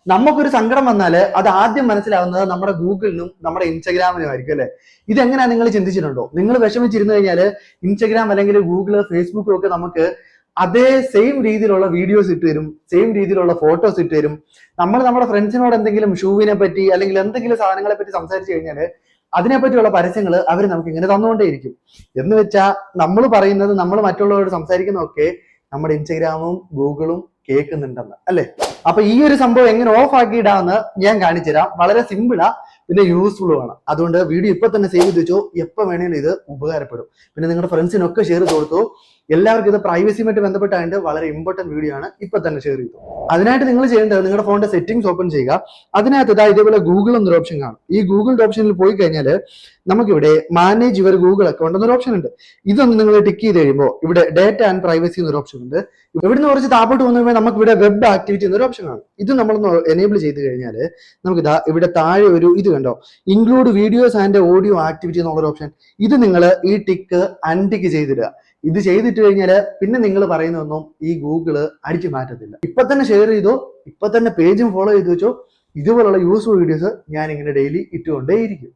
നമുക്കൊരു സങ്കടം വന്നാല് അത് ആദ്യം മനസ്സിലാവുന്നത് നമ്മുടെ ഗൂഗിളിനും നമ്മുടെ ഇൻസ്റ്റഗ്രാമിനും ആയിരിക്കും അല്ലെ. ഇതെങ്ങനെയാ നിങ്ങൾ ചിന്തിച്ചിട്ടുണ്ടോ? നിങ്ങൾ വിഷമിച്ചിരുന്നു കഴിഞ്ഞാല് ഇൻസ്റ്റഗ്രാം അല്ലെങ്കിൽ ഗൂഗിള് ഫേസ്ബുക്കും ഒക്കെ നമുക്ക് അതേ സെയിം രീതിയിലുള്ള വീഡിയോസ് ഇട്ട് തരും, സെയിം രീതിയിലുള്ള ഫോട്ടോസ് ഇട്ട് തരും. നമ്മൾ നമ്മുടെ ഫ്രണ്ട്സിനോട് എന്തെങ്കിലും ഷൂവിനെ പറ്റി അല്ലെങ്കിൽ എന്തെങ്കിലും സാധനങ്ങളെ പറ്റി സംസാരിച്ചു കഴിഞ്ഞാല് അതിനെപ്പറ്റിയുള്ള പരസ്യങ്ങൾ അവർ നമുക്ക് ഇങ്ങനെ തന്നുകൊണ്ടേയിരിക്കും. എന്ന് വെച്ചാൽ നമ്മൾ പറയുന്നത്, നമ്മൾ മറ്റുള്ളവരോട് സംസാരിക്കുന്നതൊക്കെ നമ്മുടെ ഇൻസ്റ്റഗ്രാമും ഗൂഗിളും കേൾക്കുന്നുണ്ടെന്ന് അല്ലെ. അപ്പൊ ഈ ഒരു സംഭവം എങ്ങനെ ഓഫ് ആക്കിയിടാന്ന് ഞാൻ കാണിച്ചു തരാം. വളരെ സിമ്പിളാ, പിന്നെ യൂസ്ഫുള്ളുമാണ്. അതുകൊണ്ട് വീഡിയോ ഇപ്പൊ തന്നെ സേവ് ചെയ്ത് വെച്ചോ, എപ്പോൾ വേണേലും ഇത് ഉപകാരപ്പെടും. പിന്നെ നിങ്ങളുടെ ഫ്രണ്ട്സിനൊക്കെ ഷെയർ ചെയ്ത് കൊടുത്തു. എല്ലാവർക്കും ഇത് പ്രൈവസിയുമായിട്ട് ബന്ധപ്പെട്ടായിട്ട് വളരെ ഇമ്പോർട്ടന്റ് വീഡിയോ ആണ്. ഇപ്പൊ തന്നെ ഷെയർ ചെയ്തു. അതിനായിട്ട് നിങ്ങൾ ചെയ്യേണ്ടത് നിങ്ങളുടെ ഫോണിന്റെ സെറ്റിംഗ്സ് ഓപ്പൺ ചെയ്യുക. അതിനകത്ത് ഇതേപോലെ ഗൂഗിൾ എന്നൊരു ഓപ്ഷൻ കാണും. ഈ ഗൂഗിളിന്റെ ഓപ്ഷനിൽ പോയി കഴിഞ്ഞാൽ നമുക്കിവിടെ മാനേജ് യുവർ ഗൂഗിൾ അക്കൗണ്ട് എന്നൊരു ഓപ്ഷൻ ഉണ്ട്. ഇതൊന്ന് നിങ്ങൾ ടിക്ക് ചെയ്ത് കഴിയുമ്പോൾ ഇവിടെ ഡേറ്റ ആൻഡ് പ്രൈവസി എന്നൊരു ഓപ്ഷൻ ഉണ്ട്. ഇവിടുന്ന് കുറച്ച് താപ്പോട്ട് വന്നു കഴിയുമ്പോൾ നമുക്ക് ഇവിടെ വെബ് ആക്ടിവിറ്റി എന്നൊരു ഓപ്ഷൻ കാണും. ഇത് നമ്മളൊന്ന് എനേബിൾ ചെയ്ത് കഴിഞ്ഞാൽ നമുക്ക് ഇവിടെ താഴെ ഒരു ഇത് കണ്ടോ, include videos and audio activity എന്നുള്ളൊരു ഓപ്ഷൻ. ഇത് നിങ്ങൾ ഈ ടിക്ക് അൺടിക്ക് ചെയ്തിടുക. ഇത് ചെയ്തിട്ട് കഴിഞ്ഞാൽ പിന്നെ നിങ്ങൾ പറയുന്നതൊന്നും ഈ ഗൂഗിള് അടിച്ചു മാറ്റത്തില്ല. ഇപ്പൊ തന്നെ ഷെയർ ചെയ്തോ, ഇപ്പൊ തന്നെ പേജും ഫോളോ ചെയ്ത് വെച്ചോ. ഇതുപോലുള്ള യൂസ്ഫുൾ വീഡിയോസ് ഞാൻ ഇങ്ങനെ ഡെയിലി ഇട്ടുകൊണ്ടേയിരിക്കും.